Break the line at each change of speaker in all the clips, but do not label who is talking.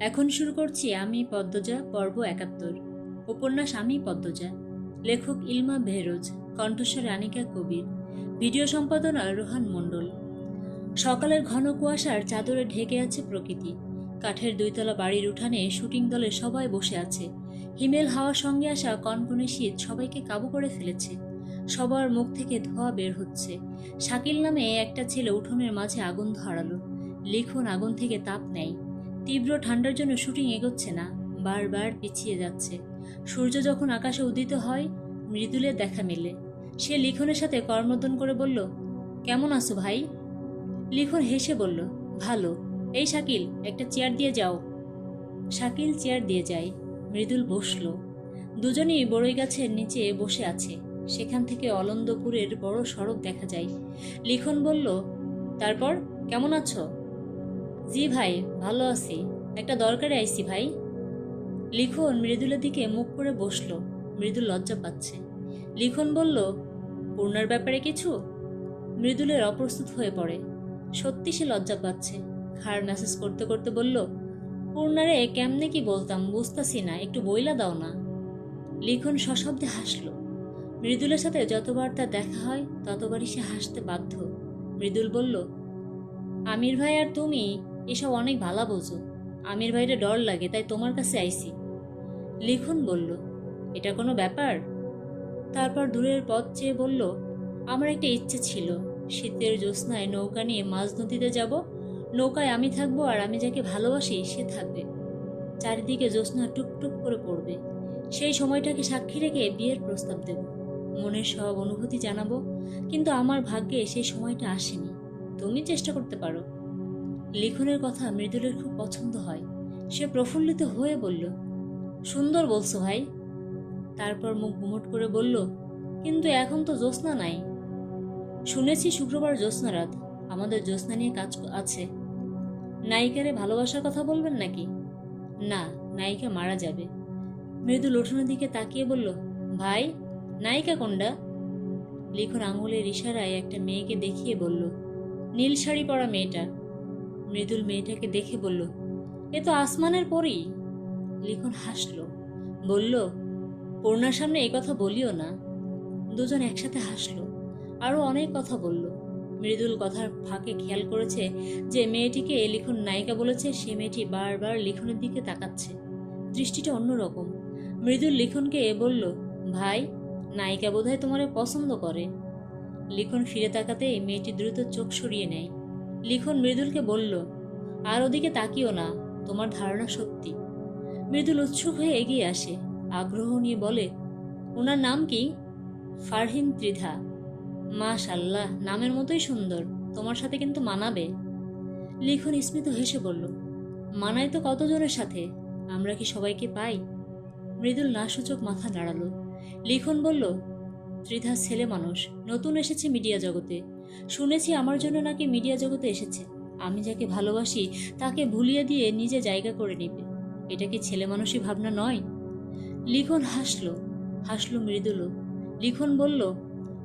এখন শুরু করছি আমি পদ্মজা পর্ব ৭১। উপন্যাস আমি পদ্মজা। লেখক ইলমা বেহরোজ, কণ্ঠস্বর আনিকা কবির, ভিডিও সম্পাদনা রোহান মণ্ডল। সকালের ঘন কুয়াশার চাদরে ঢেকে আছে প্রকৃতি। কাঠের ২ তলা বাড়ির উঠানে শুটিং দলের সবাই বসে আছে। হিমেল হাওয়ার সঙ্গে আসা কনকনে শীত সবাইকে কাবু করে ফেলেছে। সবার মুখ থেকে ধোঁয়া বের হচ্ছে। শাকিল নামে একটা ছেলে উঠোনের মাঝে আগুন ধরালো। লিখন আগুন থেকে তাপ নেয়। তীব্র ঠান্ডার জন্য শুটিং এগোচ্ছে না, বারবার পিছিয়ে যাচ্ছে। সূর্য যখন আকাশে উদিত হয়, মৃদুলের দেখা মেলে। সে লিখনের সাথে করমর্দন করে বলল, কেমন আছো ভাই? লিখন হেসে বলল, ভালো। এই শাকিল, একটা চেয়ার দিয়ে যাও। শাকিল চেয়ার দিয়ে যায়। মৃদুল বসল। দুজনেই বড়ই গাছের নিচে বসে আছে। সেখান থেকে অলন্দপুরের বড় সড়ক দেখা যায়। লিখন বলল, তারপর কেমন আছো? জি ভাই, ভালো আছি। একটা দরকারে আইছি ভাই। লিখন মৃদুলের দিকে মুখ করে বসল। মৃদুল লজ্জা পাচ্ছে। লিখন বলল, পূর্ণার ব্যাপারে কিছু? মৃদুলের অপ্রস্তুত হয়ে পড়ে। সত্যি সে লজ্জা পাচ্ছে। ঘাড় মেসেজ করতে করতে বলল, পূর্ণারে কেমনে কি বলতাম বুঝতাছি না, একটু বইলা দাও না। লিখন সশব্দে হাসল। মৃদুলের সাথে যতবার তার দেখা হয় ততবারই সে হাসতে বাধ্য। মৃদুল বলল, আমির ভাই আর তুমি এসব অনেক ভালা বোঝো। আমির ভাইরে ডর লাগে, তাই তোমার কাছে আইছি। লিখন বলল, এটা কোনো ব্যাপার? তারপর দূরের পথ চেয়ে বলল, আমার একটা ইচ্ছে ছিল, শীতের জ্যোৎস্নায় নৌকা নিয়ে মাঝ নদীতে যাব। নৌকায় আমি থাকবো আর আমি যাকে ভালোবাসি সে থাকবে। চারিদিকে জ্যোৎস্না টুকটুক করে পড়বে। সেই সময়টাকে সাক্ষী রেখে বিয়ের প্রস্তাব দেব। মনের সব অনুভূতি জানাবো। কিন্তু আমার ভাগ্যে সেই সময়টা আসেনি। তুমি চেষ্টা করতে পারো। লিখনের কথা মৃদুলের খুব পছন্দ হয়। সে প্রফুল্লিত হয়ে বলল, সুন্দর বলছো ভাই। তারপর মুখ গুমট করে বলল, কিন্তু এখন তো জ্যোৎস্না নাই। শুনেছি শুক্রবার জ্যোৎস্না রাত। আমাদের জ্যোৎস্না নিয়ে কাজ আছে। নায়িকারে ভালোবাসার কথা বলবেন নাকি? না, নায়িকা মারা যাবে। মৃদুল উঠোনের দিকে তাকিয়ে বলল, ভাই, নায়িকা কোনটা? লিখন আঙুলের ইশারায় একটা মেয়েকে দেখিয়ে বলল, নীল শাড়ি পরা মেয়েটা। মৃদুল মেয়েটাকে দেখে বলল, এ তো আসমানের পরী। লিখন হাসল, বলল, পূর্ণার সামনে এই কথা বলিও না। দুজন একসাথে হাসল। আরো অনেক কথা বলল। মৃদুল কথার ফাঁকে খেয়াল করেছে যে মেয়েটিকে লিখন নায়িকা বলেছে সে মেয়েটি বারবার লিখনের দিকে তাকাচ্ছে। দৃষ্টিটা অন্যরকম। মৃদুল লিখনকে বলল, ভাই, নায়িকা বোধহয় তোমারে পছন্দ করে। লিখন ফিরে তাকাতেই মেয়েটি দ্রুত চোখ সরিয়ে নেয়। লিখন মৃদুলকে বলল, আর ওদিকে তাকিও না, তোমার ধারণা সত্যি। মৃদুল উৎসুক হয়ে এগিয়ে আসে। আগ্রহ নিয়ে বলে, ওনার নাম কি? ফারহিন ত্রিধা। মাশাআল্লাহ, নামের মতোই সুন্দর। তোমার সাথে কিন্তু মানাবে। লিখন স্মিত হেসে বলল, মানায় তো কতজনের সাথে, আমরা কি সবাইকে পাই? মৃদুল নাসূচক মাথা নাড়ালো। লিখন বলল, ত্রিধা ছেলে মানুষ, নতুন এসেছে মিডিয়া জগতে। শুনেছি আমার জন্য নাকি মিডিয়া জগতে এসেছে। আমি যাকে ভালোবাসি তাকে ভুলিয়ে দিয়ে নিজে জায়গা করে নেবে। এটা কি ছেলে মানুষই ভাবনা নয়? লিখন হাসলো মৃদুলও। লিখন বলল,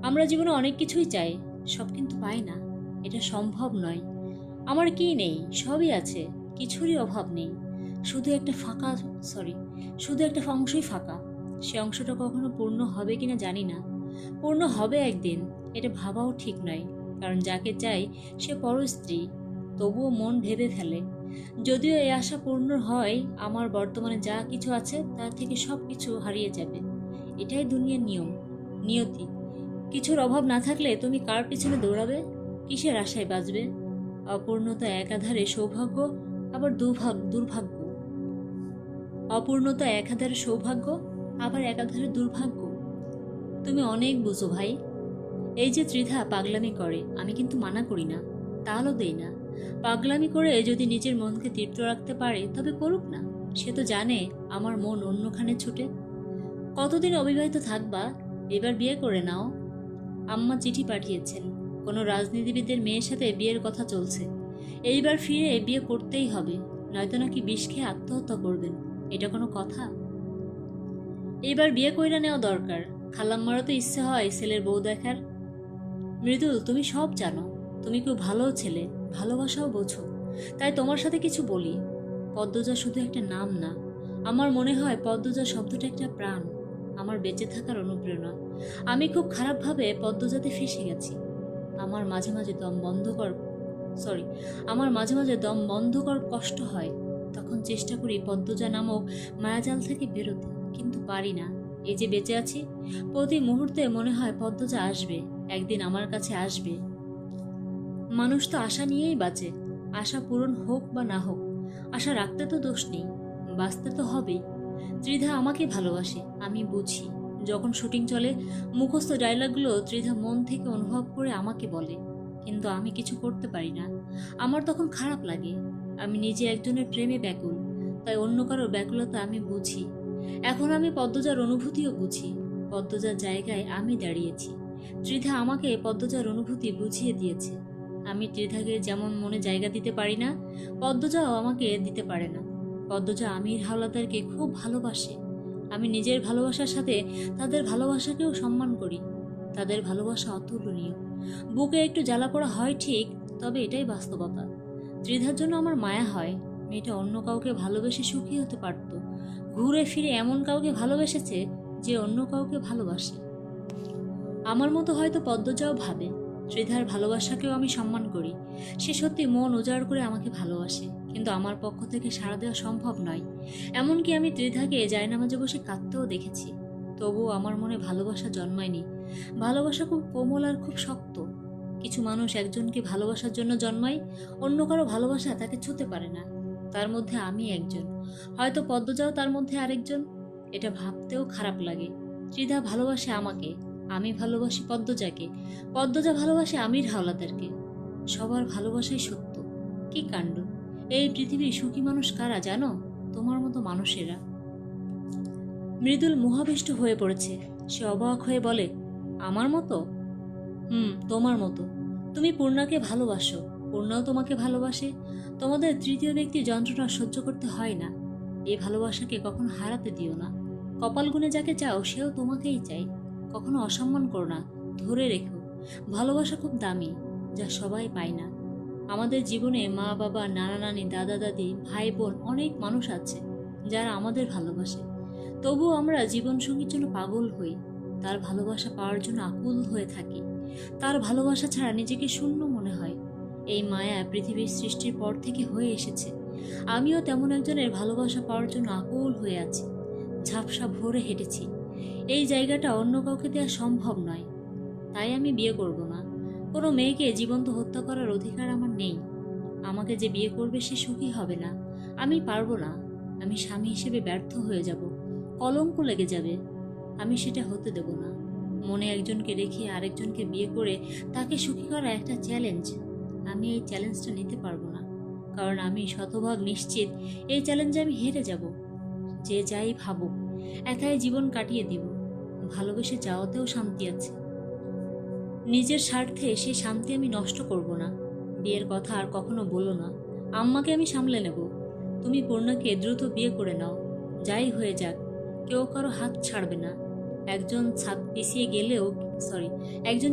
আমরা জীবনে অনেক কিছুই চাই, সব কিন্তু পাই না। এটা সম্ভব নয়। আমার কি নেই? সবই আছে, কিছুরই অভাব নেই। শুধু একটা অংশই ফাঁকা। সে অংশটা কখনো পূর্ণ হবে কিনা জানি না। পূর্ণ হবে একদিন, এটা ভাবাও ঠিক নয়। কারণ যাকে চাই সে পরস্ত্রী। তবুও মন ভেবে ফেলে, যদিও এই আশা পূর্ণ হয়, আমার বর্তমানে যা কিছু আছে তার থেকে সব কিছু হারিয়ে যাবে। এটাই দুনিয়ার নিয়ম, নিয়তি। কিছুর অভাব না থাকলে তুমি কার পিছনে দৌড়াবে? কিসের আশায় বাঁচবে? অপূর্ণতা একাধারে সৌভাগ্য, আবার দুর্ভাগ্য। অপূর্ণতা একাধারে সৌভাগ্য, আবার একাধারে দুর্ভাগ্য। তুমি অনেক বুঝো ভাই। এই যে ত্রিধা পাগলামি করে, আমি কিন্তু মানা করি না, তালও দেই না। পাগলামি করে যদি নিজের মনকে তৃপ্ত রাখতে পারে তবে করুক না। সে তো জানে আমার মন অন্যখানে ছুটে। কতদিন অবিবাহিত থাকবা? এবার বিয়ে করে নাও। আম্মা চিঠি পাঠিয়েছেন, কোনো রাজনীতিবিদের মেয়ের সাথে বিয়ের কথা চলছে। এইবার ফিরে বিয়ে করতেই হবে, নয়তো নাকি বিষ খেয়ে আত্মহত্যা করবেন। এটা কোনো কথা? এইবার বিয়ে কইরা নেওয়া দরকার। খালাম্মারও তো ইচ্ছে হয় ছেলের বউ দেখার। মৃদুল, তুমি সব জানো। তুমি খুব ভালো ছেলে, ভালোবাসাও বোঝো। তাই তোমার সাথে কিছু বলি। পদ্মজা শুধু একটা নাম না, আমার মনে হয় পদ্মজা শব্দটা একটা প্রাণ, আমার বেঁচে থাকার অনুপ্রেরণা। আমি খুব খারাপভাবে পদ্মজাতে ফেঁসে গেছি। আমার মাঝে মাঝে দম বন্ধ কর সরি আমার মাঝে মাঝে দম বন্ধ কর কষ্ট হয়। তখন চেষ্টা করি পদ্মজা নামক মায়াজাল থেকে বেরোতে, কিন্তু পারি না। এই যে বেঁচে আছি, প্রতি মুহূর্তে মনে হয় পদ্মজা আসবে, একদিন আমার কাছে আসবে। মানুষ তো আশা নিয়েই বাঁচে, আশা পূরণ হোক বা না হোক, আশা রাখতে তো দোষ নেই, বাঁচতে তো হবেই। ত্রিধা আমাকে ভালোবাসে, আমি বুঝি। যখন শুটিং চলে, মুখস্থ ডায়লগগুলো ত্রিধা মন থেকে অনুভব করে আমাকে বলে, কিন্তু আমি কিছু করতে পারি না। আমার তখন খারাপ লাগে। আমি নিজে একজনের প্রেমে ব্যাকুল, তাই অন্য কারোর ব্যাকুলতা আমি বুঝি। এখন আমি পদ্মজার অনুভূতিও বুঝি। পদ্মজার জায়গায় আমি দাঁড়িয়েছি। ত্রিধা আমাকে পদ্মজার অনুভূতি বুঝিয়ে দিয়েছে। আমি ত্রিধাকে যেমন মনে জায়গা দিতে পারি না, পদ্মজাও আমাকে দিতে পারে না। পদ্মজা আমির হাওলাদারকে খুব ভালোবাসে। আমি নিজের ভালোবাসার সাথে তাদের ভালোবাসাকেও সম্মান করি। তাদের ভালোবাসা অতুলনীয়। বুকে একটু জ্বালা পোড়া হয় ঠিক, তবে এটাই বাস্তবতা। ত্রিধার জন্য আমার মায়া হয়। মেয়েটা অন্য কাউকে ভালোবেসে সুখী হতে পারত, ঘুরে ফিরে এমন কাউকে ভালোবেসেছে যে অন্য কাউকে ভালোবাসে। আমার মতো হয়তো পদ্মজাও ভাবে। ত্রিধার ভালোবাসাকেও আমি সম্মান করি। সে সত্যি মন উজাড় করে আমাকে ভালোবাসে, কিন্তু আমার পক্ষ থেকে সাড়া দেওয়া সম্ভব নয়। এমনকি আমি ত্রিধাকে জায়নামাজে বসে কাঁদতেও দেখেছি। তবুও আমার মনে ভালোবাসা জন্মায়নি। ভালোবাসা খুব কোমল আর খুব শক্ত। কিছু মানুষ একজনকে ভালোবাসার জন্য জন্মায়, অন্য কারো ভালোবাসা তাকে ছুঁতে পারে না। তার মধ্যে আমি একজন, হয়তো পদ্মজাও তার মধ্যে আরেকজন। এটা ভাবতেও খারাপ লাগে। ত্রিধা ভালোবাসে আমাকে, আমি ভালোবাসি পদ্মজাকে, পদ্মজা ভালোবাসে আমির হাওলাদারকে। সবার ভালোবাসাই সত্য। কি কাণ্ড! এই পৃথিবীর সুখী মানুষ কারা জানো? তোমার মতো মানুষেরা। মৃদুল মোহাবিষ্ট হয়ে পড়েছে। সে অবাক হয়ে বলে, আমার মতো? তোমার মতো। তুমি পূর্ণাকে ভালোবাসো, পূর্ণাও তোমাকে ভালোবাসে। তোমাদের তৃতীয় ব্যক্তি যন্ত্রণা সহ্য করতে হয় না। এই ভালোবাসাকে কখনো হারাতে দিও না। কপাল গুণে যাকে চাও সেও তোমাকেই চাই। কখনো অসম্মান করো না, ধরে রেখো। ভালোবাসা খুব দামি, যা সবাই পায় না। আমাদের জীবনে মা বাবা, নানা নানি, দাদা দাদি, ভাই বোন, অনেক মানুষ আছে যারা আমাদের ভালোবাসে। তবুও আমরা জীবনসঙ্গীর জন্য পাগল হই, তার ভালোবাসা পাওয়ার জন্য আকুল হয়ে থাকি। তার ভালোবাসা ছাড়া নিজেকে শূন্য মনে হয়। এই মায়া পৃথিবীর সৃষ্টির পর থেকে হয়ে এসেছে। আমিও তেমন একজনের ভালোবাসা পাওয়ার জন্য আকুল হয়ে আছি। ঝাপসা ভরে হেঁটেছি। এই জায়গাটা অন্য কাউকে দেওয়া সম্ভব নয়। তাই আমি বিয়ে করব না। কোনো মেয়েকে জীবন্ত হত্যা করার অধিকার আমার নেই। আমাকে যে বিয়ে করবে সে সুখী হবে না। আমি পারবো না। আমি স্বামী হিসেবে ব্যর্থ হয়ে যাব, কলঙ্ক লেগে যাবে। আমি সেটা হতে দেব না। মনে একজনকে রেখে আরেকজনকে বিয়ে করে তাকে সুখী করা একটা চ্যালেঞ্জ। আমি এই চ্যালেঞ্জটা নিতে পারবো না, কারণ আমি শতভাগ নিশ্চিত এই চ্যালেঞ্জে আমি হেরে যাব। যে যাই ভাবুক, একাই জীবন কাটিয়ে দিব। ভালোবেসে যাওয়াতেও শান্তি আছে। নিজের স্বার্থে সেই শান্তি আমি নষ্ট করব না। বিয়ের কথা আর কখনো বলো না। আম্মাকে আমি সামলে নেব। তুমি পূর্ণাকে দ্রুত বিয়ে করে নাও। যাই হয়ে যাক, কেউ কারো হাত ছাড়বে না। একজন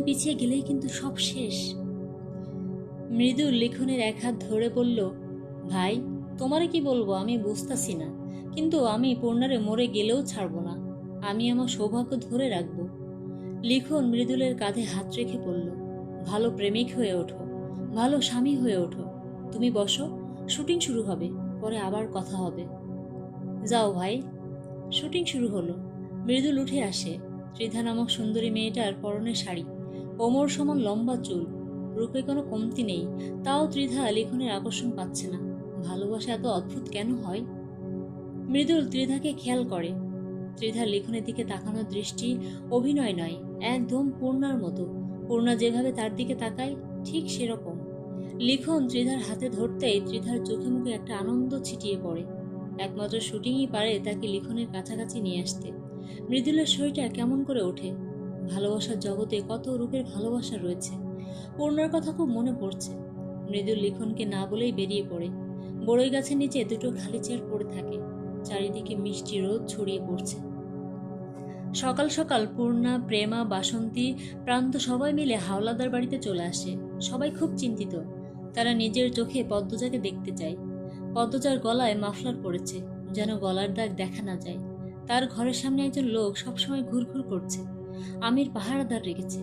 পিছিয়ে গেলেই কিন্তু সব শেষ। মৃদুল লিখনের এক হাত ধরে বলল, ভাই, তোমারে কি বলবো আমি বুঝতাছি না, কিন্তু আমি পূর্ণারে মরে গেলেও ছাড়বো না। আমি আমার সৌভাগ্য ধরে রাখবো। লিখন মৃদুলের কাঁধে হাত রেখে বলল, ভালো প্রেমিক হয়ে ওঠো, ভালো স্বামী হয়ে ওঠো। তুমি বসো, শুটিং শুরু হবে, পরে আবার কথা হবে। যাও ভাই। শুটিং শুরু হলো। মৃদুল উঠে আসে। ত্রিধা নামক সুন্দরী মেয়েটার পরনে শাড়ি, কোমর সমান লম্বা চুল, রূপে কোনো কমতি নেই। তাও ত্রিধা লিখনের আকর্ষণ পাচ্ছে না। ভালোবাসা এত অদ্ভুত কেন হয়? মৃদুল ত্রিধাকে খেয়াল করে। ত্রিধার লিখনের দিকে তাকানোর দৃষ্টি অভিনয় নয়, একদম পূর্ণার মতো। পূর্ণা যেভাবে তার দিকে তাকায় ঠিক সেরকম। লিখন ত্রিধার হাতে ধরতেই ত্রিধার চোখে মুখে একটা আনন্দ ছিটিয়ে পড়ে। একমাত্র শুটিংই পারে তাকে লিখনের কাছাকাছি নিয়ে আসতে। মৃদুলের শরীরটা কেমন করে ওঠে। ভালোবাসার জগতে কত রূপের ভালোবাসা রয়েছে। পূর্ণার কথা খুব মনে পড়ছে। মৃদুল লিখনকে না বলেই বেরিয়ে পড়ে। বড়ই গাছের নিচে দুটো খালি চেয়ার পড়ে থাকে। চারিদিকে মিষ্টি রোদ ছড়িয়ে পড়ছে। সকাল সকাল পূর্ণা, প্রেমা, বাসন্তী, প্রান্ত সবাই মিলে হাওলাদার বাড়িতে চলে আসে। সবাই খুব চিন্তিত। তারা নিজের চোখে পদ্মজাকে দেখতে চায়। পদ্মজার গলায় মাফলার পড়েছে, যেন গলার দাগ দেখা না যায়। তার ঘরের সামনে একজন লোক সবসময় ঘুরঘুর করছে। আমির পাহারাদার রেখেছে।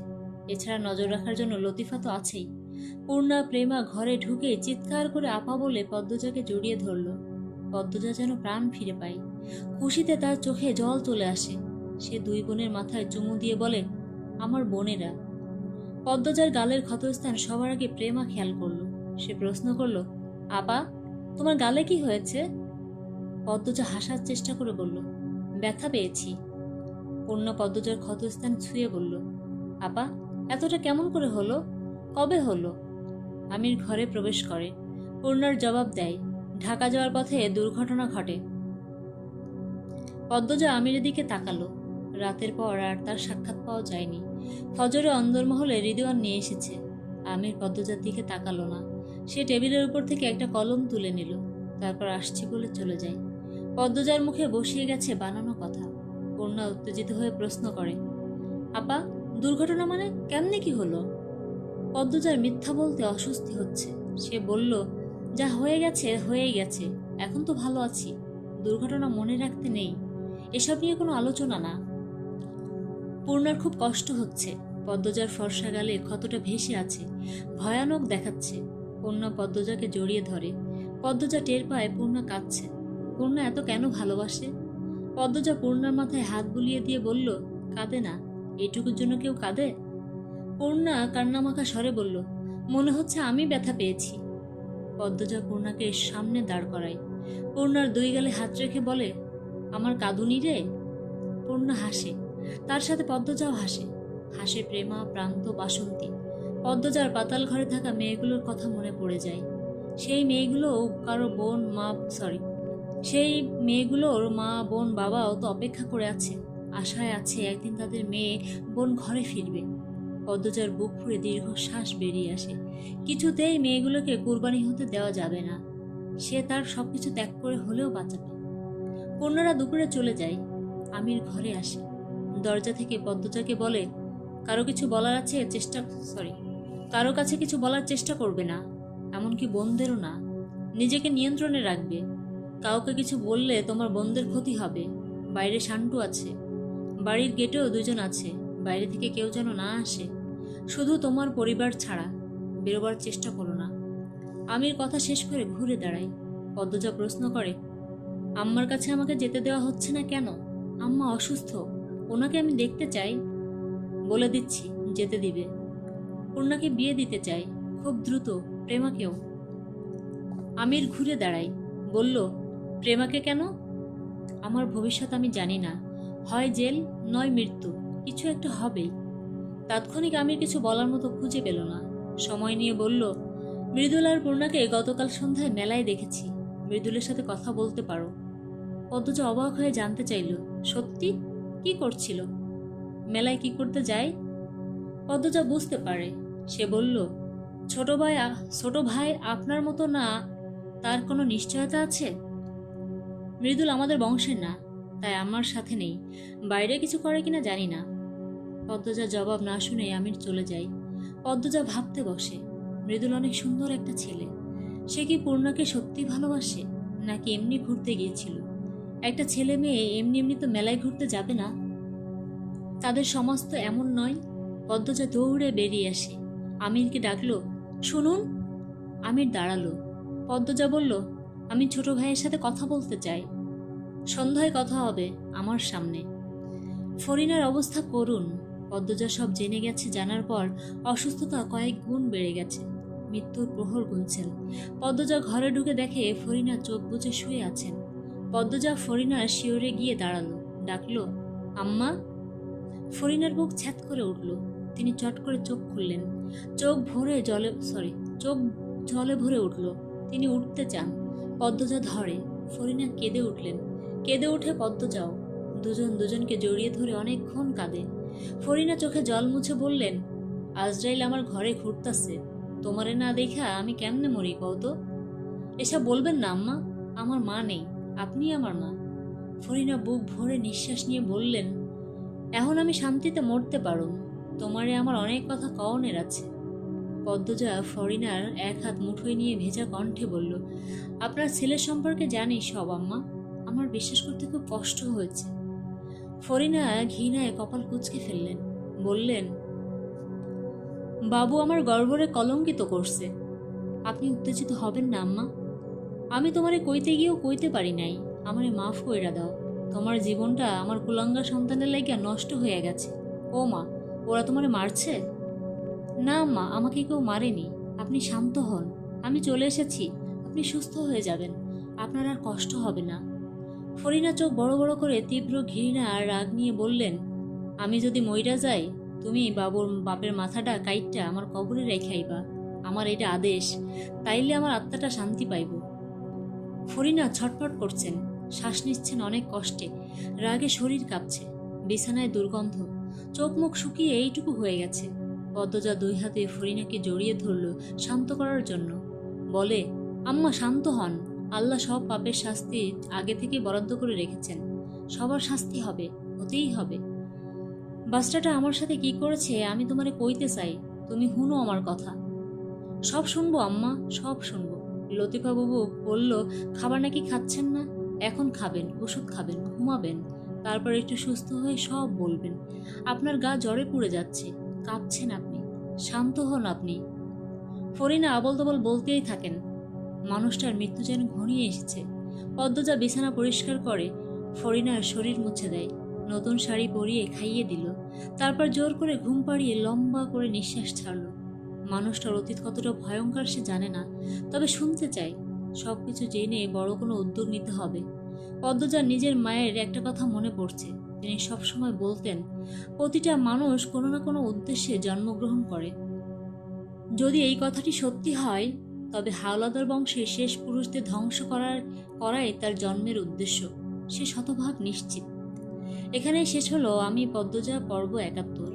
এছাড়া নজর রাখার জন্য লতিফা তো আছেই। পূর্ণা প্রেমা ঘরে ঢুকে চিৎকার করে আপা বলে পদ্মজাকে জড়িয়ে ধরল। পদ্মজা যেন প্রাণ ফিরে পায়। খুশিতে তার চোখে জল চলে আসে। সে দুই বোনের মাথায় চুমু দিয়ে বলে, আমার বোনেরা। পদ্মজার গালের ক্ষতস্থান সবার আগে প্রেমা খেয়াল করলো। সে প্রশ্ন করল, আপা, তোমার গালে কি হয়েছে? পদ্মজা হাসার চেষ্টা করে বলল, ব্যথা পেয়েছি। পূর্ণা পদ্মজার ক্ষতস্থান ছুঁয়ে বলল, আপা, এতটা কেমন করে হলো? কবে হলো? আমির ঘরে প্রবেশ করে। পূর্ণার জবাব দেয়, ঢাকা যাওয়ার পথে দুর্ঘটনা ঘটে। পদ্মজা আমিরের দিকে তাকালো। রাতের পর আর তার সাক্ষাৎ পাওয়া যায়নি। ফজরে অন্দরমহলে রিদওয়ান নিয়ে এসেছে। আমির পদ্মজার দিকে তাকালো না। সে টেবিলের উপর থেকে একটা কলম তুলে নিল। তারপর আসছি বলে চলে যায়। পদ্মজার মুখে বসিয়ে গেছে বানানো কথা। পূর্ণা উত্তেজিত হয়ে প্রশ্ন করে, আপা, দুর্ঘটনা মানে কেমনে কি হলো? পদ্মজার মিথ্যা বলতে অস্বস্তি হচ্ছে। সে বলল, যা হয়ে গেছে হয়েই গেছে, এখন তো ভালো আছি। দুর্ঘটনা মনে রাখতে নেই, এসব নিয়ে কোনো আলোচনা না। পূর্ণার খুব কষ্ট হচ্ছে। পদ্মজার ফর্সা গালে ক্ষতটা ভেসে আছে, ভয়ানক দেখাচ্ছে। পূর্ণা পদ্মজাকে জড়িয়ে ধরে। পদ্মজা টের পায় পূর্ণা কাঁদছে। পূর্ণা এত কেন ভালোবাসে? পদ্মজা পূর্ণার মাথায় হাত বুলিয়ে দিয়ে বলল, কাঁদে না, এইটুকুর জন্য কেউ কাঁদে? পূর্ণা কান্নামাখা স্বরে বলল, মনে হচ্ছে আমি ব্যথা পেয়েছি। পদ্মজা পূর্ণাকে সামনে দাঁড় করায়। পূর্ণার দুই গালে হাত রেখে বলে, আমার কাঁদুনি রে। পূর্ণা হাসে। তার সাথে পদ্মজাও হাসে। হাসে প্রেমা, প্রান্ত, বাসন্তী। পদ্মজার পাতাল ঘরে থাকা মেয়েগুলোর কথা মনে পড়ে যায়। সেই মেয়েগুলোর মা, বোন, বাবাও তো অপেক্ষা করে আছে, আশায় আছে একদিন তাদের মেয়ে বোন ঘরে ফিরবে। পদ্মজার বুক ফুঁড়ে দীর্ঘশ্বাস বেরিয়ে আসে। কিছুতেই মেয়েগুলোকে কুরবানি হতে দেওয়া যাবে না। সে তার সবকিছু ত্যাগ করে হলেও বাঁচাবে। পূর্ণারা দুপুরে চলে যায়। আমির ঘরে আসে। দরজা থেকে পদ্মজাকে বলে, কারো কাছে কিছু বলার চেষ্টা করবে না, এমনকি বোনদেরও না। নিজেকে নিয়ন্ত্রণে রাখবে। কাউকে কিছু বললে তোমার বোনদের ক্ষতি হবে। বাইরে শান্টু আছে, বাড়ির গেটেও দুজন আছে। বাইরে থেকে কেউ যেন না আসে, শুধু তোমার পরিবার ছাড়া। বেরোবার চেষ্টা করো না। আমির কথা শেষ করে ঘুরে দাঁড়াই। পদ্মজা প্রশ্ন করে, আম্মার কাছে আমাকে যেতে দেওয়া হচ্ছে না কেন? আম্মা অসুস্থ, ওনাকে আমি দেখতে চাই। বলে দিচ্ছি, যেতে দিবে। পূর্ণাকে বিয়ে দিতে চাই, খুব দ্রুত, প্রেমাকেও। আমির ঘুরে দাঁড়াই, বলল, প্রেমাকে কেন? আমার ভবিষ্যৎ আমি জানি না, হয় জেল নয় মৃত্যু, কিছু একটা হবেই। তাৎক্ষণিক আমির কিছু বলার মতো খুঁজে পেল না। সময় নিয়ে বলল, মৃদুল আর পূর্ণাকে গতকাল সন্ধ্যায় মেলায় দেখেছি। মৃদুলের সাথে কথা বলতে পারো। পদ্মজা অবাক হয়ে জানতে চাইল, সত্যি? কি করছিল? মেলায় কি করতে যায়? পদ্মজা বুঝতে পারে। সে বলল, ছোট ভাই আপনার মতো না, তার কোনো নিশ্চয়তা আছে? মৃদুল আমাদের বংশের না, তাই আমার সাথে নেই। বাইরে কিছু করে কিনা জানি না। পদ্মজা জবাব না শুনে আমির চলে যায়। পদ্মজা ভাবতে বসে, মৃদুল অনেক সুন্দর একটা ছেলে। সে কি পূর্ণাকে সত্যি ভালোবাসে, নাকি এমনি ঘুরতে গিয়েছিল? একটা ছেলে মেয়ে এমনি এমনি তো মেলায় ঘুরতে যাবে না। তাদের সমাজ তো এমন নয়। পদ্মজা দৌড়ে বেরিয়ে আসে। আমিরকে ডাকলো, শুনুন। আমির দাঁড়ালো। পদ্মজা বলল, আমি ছোট ভাইয়ের সাথে কথা বলতে চাই। সন্ধ্যায় কথা হবে আমার সামনে। ফরিনার অবস্থা করুণ। পদ্মজা সব জেনে গেছে। জানার পর অসুস্থতা কয়েক গুণ বেড়ে গেছে। মৃত্যুর প্রহর গুনছেন। পদ্মজা ঘরে ঢুকে দেখে ফরিনা চোখ বুজে শুয়ে আছেন। পদ্মজা ফরিনার শিওরে গিয়ে দাঁড়ালো, ডাকলো, আম্মা। ফরিনার বুক ছ্যাদ করে উঠল। তিনি চট করে চোখ খুললেন। চোখ জলে ভরে উঠল। তিনি উঠতে চান। পদ্মজা ধরে। ফরিনা কেঁদে উঠলেন। কেঁদে উঠে পদ্মজাও। দুজন দুজনকে জড়িয়ে ধরে অনেকক্ষণ কাঁদে। ফরিনা চোখে জল মুছে বললেন, আজরাইল আমার ঘরে ঘুরতাছে, তোমারে না দেখা আমি কেমনে মরি কও? এসব বলবেন না আম্মা, আমার মা নেই, আপনি আমার মা। ফরিনা বুক ভরে নিঃশ্বাস নিয়ে বললেন, এখন আমি শান্তিতে মরতে পারো, তোমারে আমার অনেক কথা কওনের আছে। পদ্মজা ফরিনার এক হাত মুঠোয় নিয়ে ভেজা কণ্ঠে বলল, আপনার ছেলের সম্পর্কে জানি সব আম্মা। আমার বিশ্বাস করতে খুব কষ্ট হয়েছে। ফরিনা ঘৃণায় কপাল কুঁচকে ফেললেন, বললেন, বাবু আমার গর্ভরে কলঙ্কিত করছে। আপনি উত্তেজিত হবেন না আম্মা। আমি তোমারে কইতে গিয়েও কইতে পারি নাই। আমারে মাফ কইরা দাও। তোমার জীবনটা আমার কুলাঙ্গা সন্তানের লাগিয়া নষ্ট হয়ে গেছে। ও মা, ওরা তোমারে মারছে? না মা, আমাকে কেউ মারেনি। আপনি শান্ত হন। আমি চলে এসেছি। আপনি সুস্থ হয়ে যাবেন। আপনার আর কষ্ট হবে না। ফরিনা চোখ বড় বড় করে তীব্র ঘৃণা আর রাগ নিয়ে বললেন, আমি যদি মইরা যাই, তুমি বাপের মাথাটা কাইটটা আমার কবরে রেখাইবা। আমার এটা আদেশ। তাইলে আমার আত্মাটা শান্তি পাইব। ফরিনা ছটফট করছেন, শ্বাস নিচ্ছেন অনেক কষ্টে, রাগে শরীর কাঁপছে, বিছানায় দুর্গন্ধ, চোখ মুখ শুকিয়ে এইটুকু হয়ে গেছে। পদ্মজা দুই হাতে ফরিনাকে জড়িয়ে ধরল শান্ত করার জন্য। বলে, আম্মা শান্ত হন। আল্লাহ সব পাপের শাস্তি আগে থেকে বরাদ্দ করে রেখেছেন। সবার শাস্তি হবে, হতেই হবে। বাচ্চাটা আমার সাথে কি করেছে আমি তোমারে কইতে চাই, তুমি হুনো আমার কথা। সব শুনবো আম্মা, সব শুনবো। লতিফা বাবু বলল, খাবার নাকি খাচ্ছেন না? এখন খাবেন, ওষুধ খাবেন, ঘুমাবেন, তারপর একটু সুস্থ হয়ে সব বলবেন। আপনার গা জ্বরে পুড়ে যাচ্ছে, কাঁপছেন আপনি, শান্ত হন আপনি। ফরিনা আবল তাবল বলতেই থাকেন। মানুষটার মৃত্যু যেন ঘনিয়ে এসেছে। পদ্মজা বিছানা পরিষ্কার করে, ফরিনার শরীর মুছে দেয়, নতুন শাড়ি পরিয়ে খাইয়ে দিল, তারপর জোর করে ঘুম পাড়িয়ে লম্বা করে নিঃশ্বাস ছাড়ল। মানুষটার অতীত কতটা ভয়ঙ্কর সে জানে না, তবে শুনতে চায়। সবকিছু জেনে বড় কোনো উদ্যোগ নিতে হবে। পদ্মজার নিজের মায়ের একটা কথা মনে পড়ছে। তিনি সবসময় বলতেন, প্রতিটা মানুষ কোনো না কোনো উদ্দেশ্যে জন্মগ্রহণ করে। যদি এই কথাটি সত্যি হয়, তবে হাওলাদার বংশের শেষ পুরুষদের ধ্বংস করাই তার জন্মের উদ্দেশ্য। সে শতভাগ নিশ্চিত। এখানেই শেষ হলো আমি পদ্মজা পর্ব ৭১।